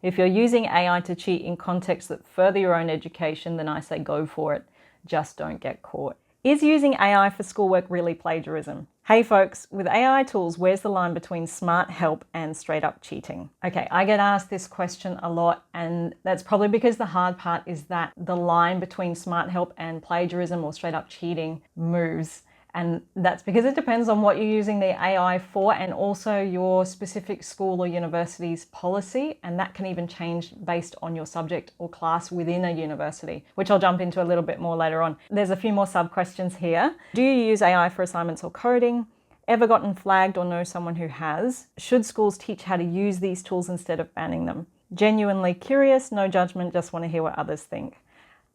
If you're using AI to cheat in contexts that further your own education, then I say go for it. Just don't get caught. Is using AI for schoolwork really plagiarism? Hey folks, with AI tools, where's the line between smart help and straight up cheating? Okay, I get asked this question a lot, and that's probably because the hard part is that the line between smart help and plagiarism or straight up cheating moves. And that's because it depends on what you're using the AI for and also your specific school or university's policy. And that can even change based on your subject or class within a university, which I'll jump into a little bit more later on. There's a few more sub questions here. Do you use AI for assignments or coding? Ever gotten flagged or know someone who has? Should schools teach how to use these tools instead of banning them? Genuinely curious, no judgment, just want to hear what others think.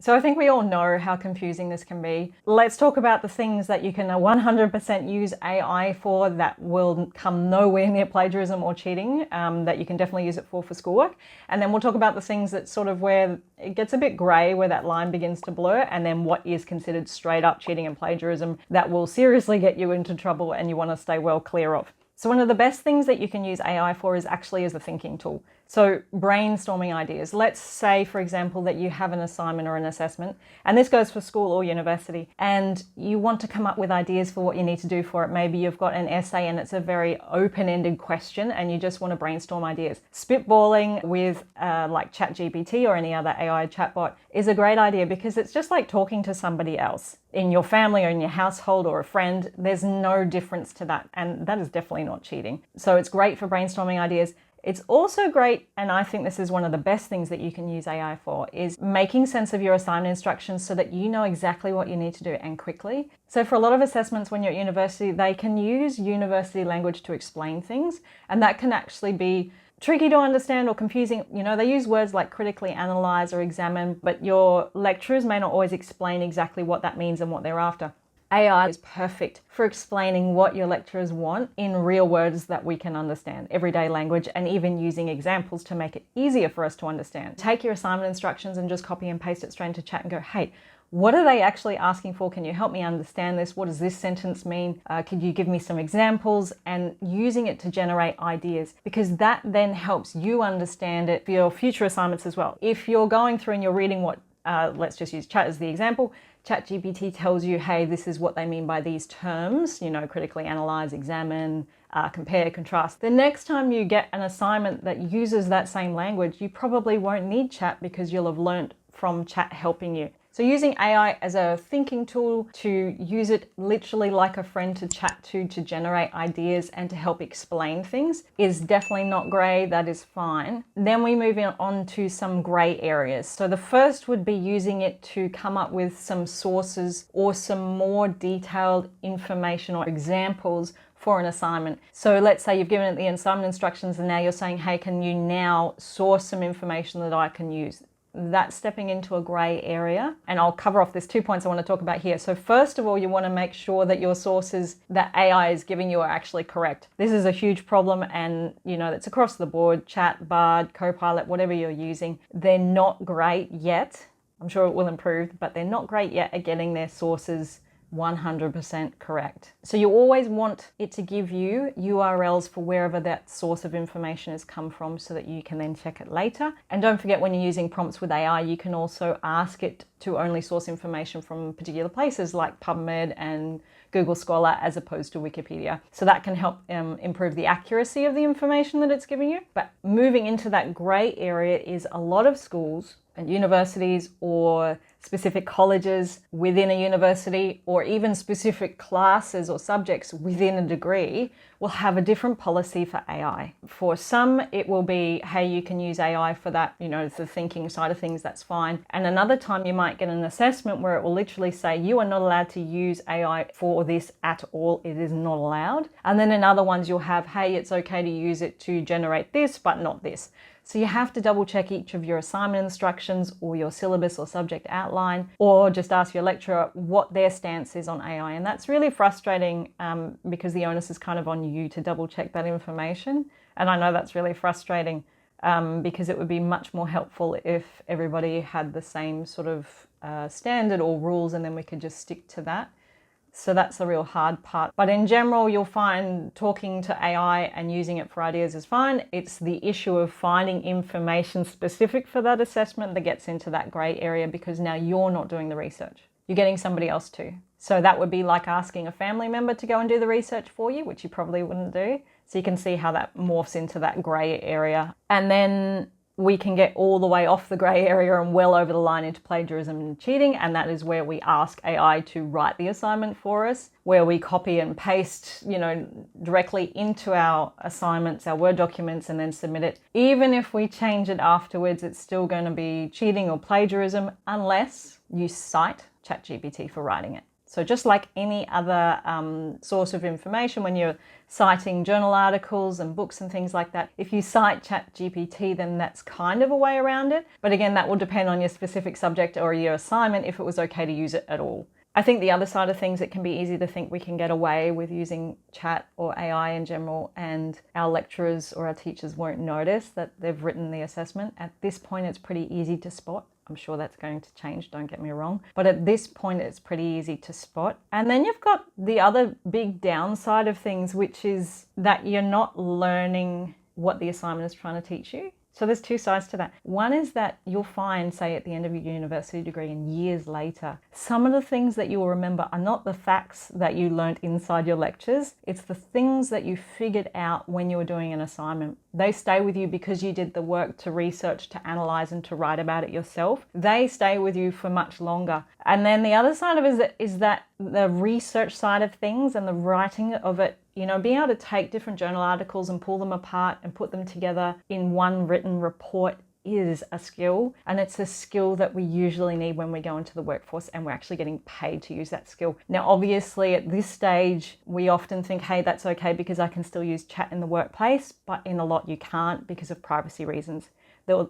So I think we all know how confusing this can be. Let's talk about the things that you can 100% use AI for that will come nowhere near plagiarism or cheating, that you can definitely use it for schoolwork. And then we'll talk about the things that sort of where it gets a bit grey, where that line begins to blur, and then what is considered straight up cheating and plagiarism that will seriously get you into trouble and you want to stay well clear of. So one of the best things that you can use AI for is actually as a thinking tool. So brainstorming ideas. Let's say, for example, that you have an assignment or an assessment, and this goes for school or university, and you want to come up with ideas for what you need to do for it. Maybe you've got an essay and it's a very open-ended question and you just want to brainstorm ideas. Spitballing with like ChatGPT or any other AI chatbot is a great idea because it's just like talking to somebody else in your family or in your household or a friend. There's no difference to that, and that is definitely not cheating. So it's great for brainstorming ideas. It's also great, and I think this is one of the best things that you can use AI for, is making sense of your assignment instructions so that you know exactly what you need to do and quickly. So for a lot of assessments when you're at university, they can use university language to explain things, and that can actually be tricky to understand or confusing. You know, they use words like critically analyze or examine, but your lecturers may not always explain exactly what that means and what they're after. AI is perfect for explaining what your lecturers want in real words that we can understand, everyday language, and even using examples to make it easier for us to understand. Take your assignment instructions and just copy and paste it straight into chat and go, hey, what are they actually asking for? Can you help me understand this? What does this sentence mean? Could you give me some examples? And using it to generate ideas, because that then helps you understand it for your future assignments as well. If you're going through and you're reading what, let's just use chat as the example, ChatGPT tells you, hey, this is what they mean by these terms, you know, critically analyze, examine, compare, contrast. The next time you get an assignment that uses that same language, you probably won't need chat because you'll have learnt from chat helping you. So using AI as a thinking tool, to use it literally like a friend to chat to generate ideas and to help explain things, is definitely not grey. That is fine. Then we move on to some grey areas. So the first would be using it to come up with some sources or some more detailed information or examples for an assignment. So let's say you've given it the assignment instructions and now you're saying, hey, can you now source some information that I can use? That's stepping into a grey area, and I'll cover off. There's 2 points I want to talk about here. So first of all, you want to make sure that your sources that AI is giving you are actually correct. This is a huge problem, and you know, it's across the board. Chat, Bard, Copilot, whatever you're using, they're not great yet. I'm sure it will improve, but they're not great yet at getting their sources 100% correct. So you always want it to give you URLs for wherever that source of information has come from so that you can then check it later. And don't forget, when you're using prompts with AI, you can also ask it to only source information from particular places like PubMed and Google Scholar as opposed to Wikipedia. So that can help improve the accuracy of the information that it's giving you. But moving into that grey area is a lot of schools and universities or specific colleges within a university or even specific classes or subjects within a degree will have a different policy for AI. For some, it will be, hey, you can use AI for that, you know, the thinking side of things, that's fine. And another time you might get an assessment where it will literally say, you are not allowed to use AI for this at all. It is not allowed. And then in other ones, you'll have, hey, it's okay to use it to generate this, but not this. So you have to double check each of your assignment instructions or your syllabus or subject outline, or just ask your lecturer what their stance is on AI. And that's really frustrating because the onus is kind of on you to double check that information. And I know that's really frustrating because it would be much more helpful if everybody had the same sort of standard or rules and then we could just stick to that. So that's the real hard part. But in general, you'll find talking to AI and using it for ideas is fine. It's the issue of finding information specific for that assessment that gets into that grey area, because now you're not doing the research. You're getting somebody else to. So that would be like asking a family member to go and do the research for you, which you probably wouldn't do. So you can see how that morphs into that grey area. And then we can get all the way off the grey area and well over the line into plagiarism and cheating. And that is where we ask AI to write the assignment for us, where we copy and paste, directly into our assignments, our Word documents, and then submit it. Even if we change it afterwards, it's still going to be cheating or plagiarism unless you cite ChatGPT for writing it. So just like any other source of information, when you're citing journal articles and books and things like that, if you cite ChatGPT, then that's kind of a way around it. But again, that will depend on your specific subject or your assignment if it was okay to use it at all. I think the other side of things, it can be easy to think we can get away with using chat or AI in general, and our lecturers or our teachers won't notice that they've written the assessment. At this point, it's pretty easy to spot. I'm sure that's going to change, don't get me wrong. But at this point, it's pretty easy to spot. And then you've got the other big downside of things, which is that you're not learning what the assignment is trying to teach you. So there's two sides to that. One is that you'll find, say, at the end of your university degree and years later, some of the things that you will remember are not the facts that you learnt inside your lectures. It's the things that you figured out when you were doing an assignment. They stay with you because you did the work to research, to analyze, and to write about it yourself. They stay with you for much longer. And then the other side of it is that the research side of things and the writing of it, being able to take different journal articles and pull them apart and put them together in one written report is a skill. And it's a skill that we usually need when we go into the workforce and we're actually getting paid to use that skill. Now, obviously at this stage, we often think, hey, that's okay because I can still use chat in the workplace, but in a lot you can't because of privacy reasons.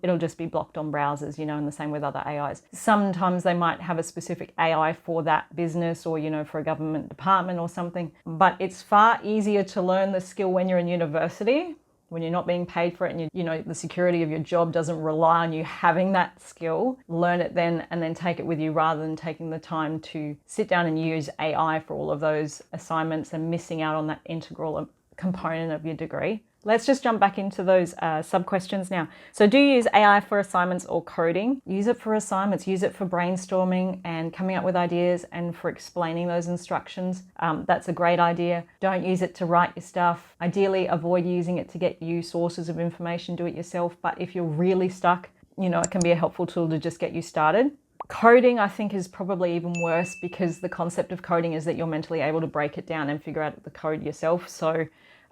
It'll just be blocked on browsers, and the same with other AIs. Sometimes they might have a specific AI for that business or, for a government department or something. But it's far easier to learn the skill when you're in university, when you're not being paid for it and the security of your job doesn't rely on you having that skill. Learn it then and then take it with you rather than taking the time to sit down and use AI for all of those assignments and missing out on that integral component of your degree. Let's just jump back into those sub-questions now. So do you use AI for assignments or coding? Use it for assignments, use it for brainstorming and coming up with ideas and for explaining those instructions. That's a great idea. Don't use it to write your stuff. Ideally, avoid using it to get you sources of information, do it yourself. But if you're really stuck, it can be a helpful tool to just get you started. Coding, I think, is probably even worse because the concept of coding is that you're mentally able to break it down and figure out the code yourself. So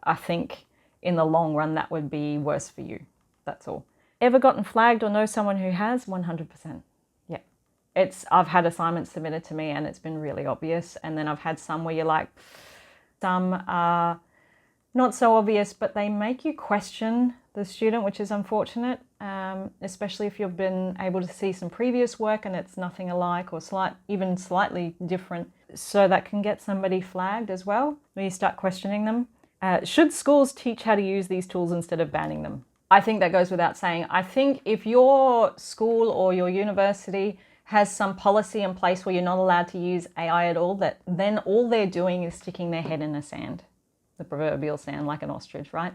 I think in the long run, that would be worse for you. That's all. Ever gotten flagged or know someone who has? 100%. Yeah. I've had assignments submitted to me and it's been really obvious. And then I've had some where you're like, some are not so obvious, but they make you question the student, which is unfortunate, especially if you've been able to see some previous work and it's nothing alike or even slightly different. So that can get somebody flagged as well, when you start questioning them. Should schools teach how to use these tools instead of banning them? I think that goes without saying. I think if your school or your university has some policy in place where you're not allowed to use AI at all, then all they're doing is sticking their head in the sand, the proverbial sand, like an ostrich, right?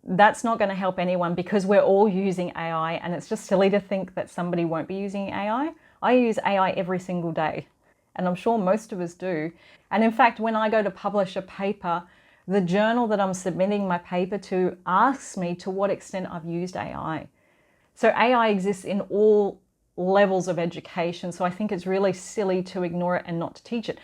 That's not going to help anyone because we're all using AI, and it's just silly to think that somebody won't be using AI. I use AI every single day, and I'm sure most of us do. And in fact, when I go to publish a paper, the journal that I'm submitting my paper to asks me to what extent I've used AI. So AI exists in all levels of education, so I think it's really silly to ignore it and not to teach it.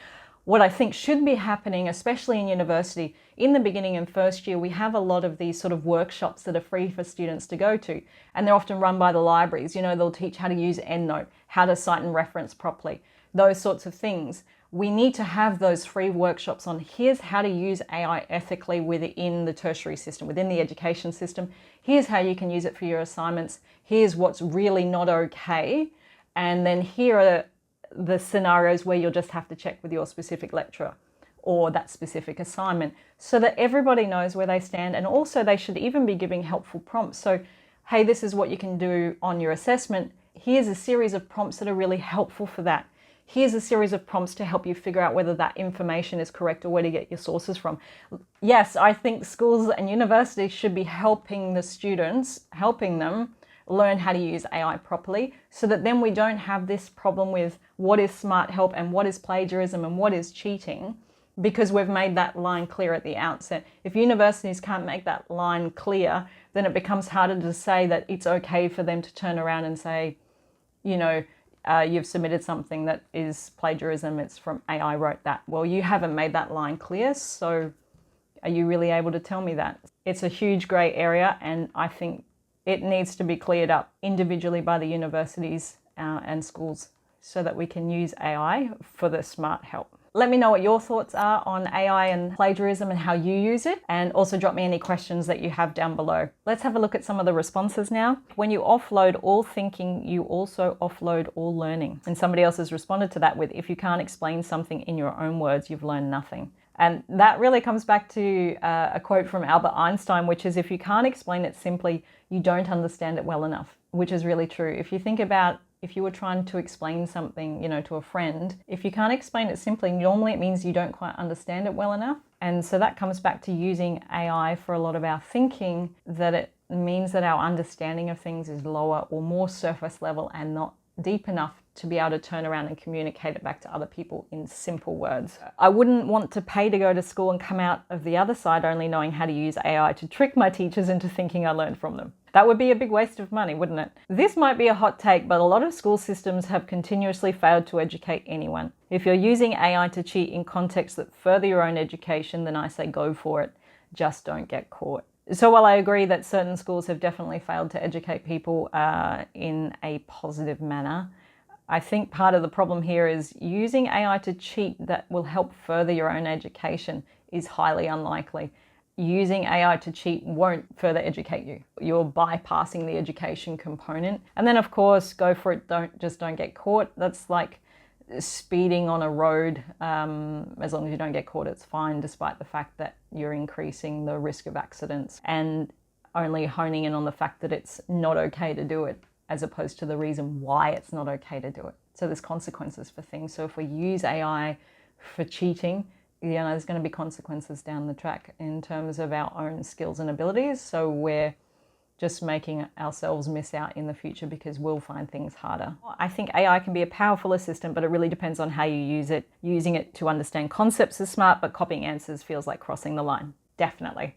What I think should be happening, especially in university, in the beginning and first year, we have a lot of these sort of workshops that are free for students to go to, and they're often run by the libraries. They'll teach how to use EndNote, how to cite and reference properly, those sorts of things. We need to have those free workshops on here's how to use AI ethically within the tertiary system, within the education system. Here's how you can use it for your assignments. Here's what's really not okay. And then here are the scenarios where you'll just have to check with your specific lecturer or that specific assignment so that everybody knows where they stand. And also they should even be giving helpful prompts. So, hey, this is what you can do on your assessment. Here's a series of prompts that are really helpful for that. Here's a series of prompts to help you figure out whether that information is correct or where to get your sources from. Yes, I think schools and universities should be helping the students, helping them learn how to use AI properly, so that then we don't have this problem with what is smart help and what is plagiarism and what is cheating, because we've made that line clear at the outset. If universities can't make that line clear, then it becomes harder to say that it's okay for them to turn around and say, you know, you've submitted something that is plagiarism, it's from AI wrote that. Well, you haven't made that line clear, so are you really able to tell me that? It's a huge grey area, and I think it needs to be cleared up individually by the universities and schools so that we can use AI for the smart help. Let me know what your thoughts are on AI and plagiarism and how you use it, and also drop me any questions that you have down below. Let's have a look at some of the responses now. When you offload all thinking, you also offload all learning. And somebody else has responded to that with, if you can't explain something in your own words, you've learned nothing. And that really comes back to a quote from Albert Einstein, which is, if you can't explain it simply, you don't understand it well enough, which is really true. If you think about, if you were trying to explain something, to a friend, if you can't explain it simply, normally it means you don't quite understand it well enough. And so that comes back to using AI for a lot of our thinking, that it means that our understanding of things is lower or more surface level and not deep enough to be able to turn around and communicate it back to other people in simple words. I wouldn't want to pay to go to school and come out of the other side only knowing how to use AI to trick my teachers into thinking I learned from them. That would be a big waste of money, wouldn't it? This might be a hot take, but a lot of school systems have continuously failed to educate anyone. If you're using AI to cheat in contexts that further your own education, then I say go for it. Just don't get caught. So while I agree that certain schools have definitely failed to educate people in a positive manner, I think part of the problem here is using AI to cheat that will help further your own education is highly unlikely. Using AI to cheat won't further educate you. You're bypassing the education component. And then of course, go for it, don't get caught. That's like speeding on a road. As long as you don't get caught, it's fine, despite the fact that you're increasing the risk of accidents and only honing in on the fact that it's not okay to do it, as opposed to the reason why it's not okay to do it. So there's consequences for things. So if we use AI for cheating, there's going to be consequences down the track in terms of our own skills and abilities. So we're just making ourselves miss out in the future because we'll find things harder. I think AI can be a powerful assistant, but it really depends on how you use it. Using it to understand concepts is smart, but copying answers feels like crossing the line. Definitely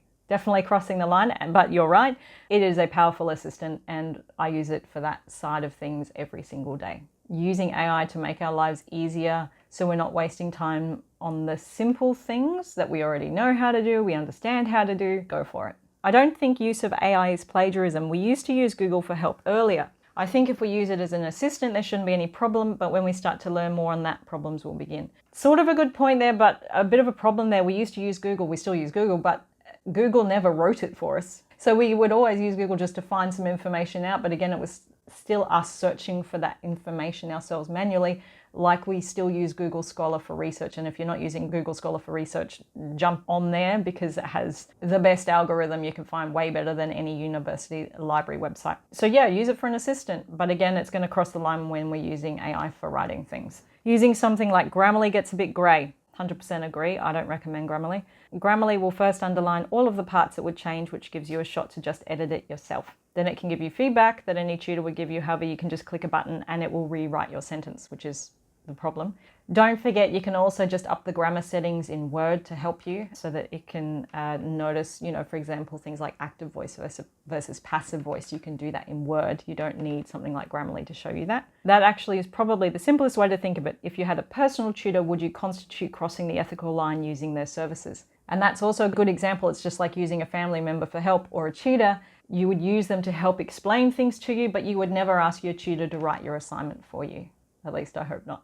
crossing the line, but you're right, it is a powerful assistant and I use it for that side of things every single day. Using AI to make our lives easier so we're not wasting time on the simple things that we already know how to do, we understand how to do, go for it. I don't think use of AI is plagiarism. We used to use Google for help earlier. I think if we use it as an assistant, there shouldn't be any problem, but when we start to learn more on that, problems will begin. Sort of a good point there, but a bit of a problem there. We used to use Google, we still use Google, but Google never wrote it for us. So we would always use Google just to find some information out, but again, it was still us searching for that information ourselves manually, like we still use Google Scholar for research. And if you're not using Google Scholar for research, jump on there because it has the best algorithm you can find, way better than any university library website. So yeah, use it for an assistant, but again, it's going to cross the line when we're using AI for writing things. Using something like Grammarly gets a bit grey. 100% agree, I don't recommend Grammarly. Grammarly will first underline all of the parts it would change, which gives you a shot to just edit it yourself. Then it can give you feedback that any tutor would give you. However, you can just click a button and it will rewrite your sentence, which is the problem. Don't forget, you can also just up the grammar settings in Word to help you so that it can notice, for example, things like active voice versus passive voice. You can do that in Word. You don't need something like Grammarly to show you that. That actually is probably the simplest way to think of it. If you had a personal tutor, would you constitute crossing the ethical line using their services? And that's also a good example. It's just like using a family member for help or a tutor. You would use them to help explain things to you, but you would never ask your tutor to write your assignment for you. At least I hope not.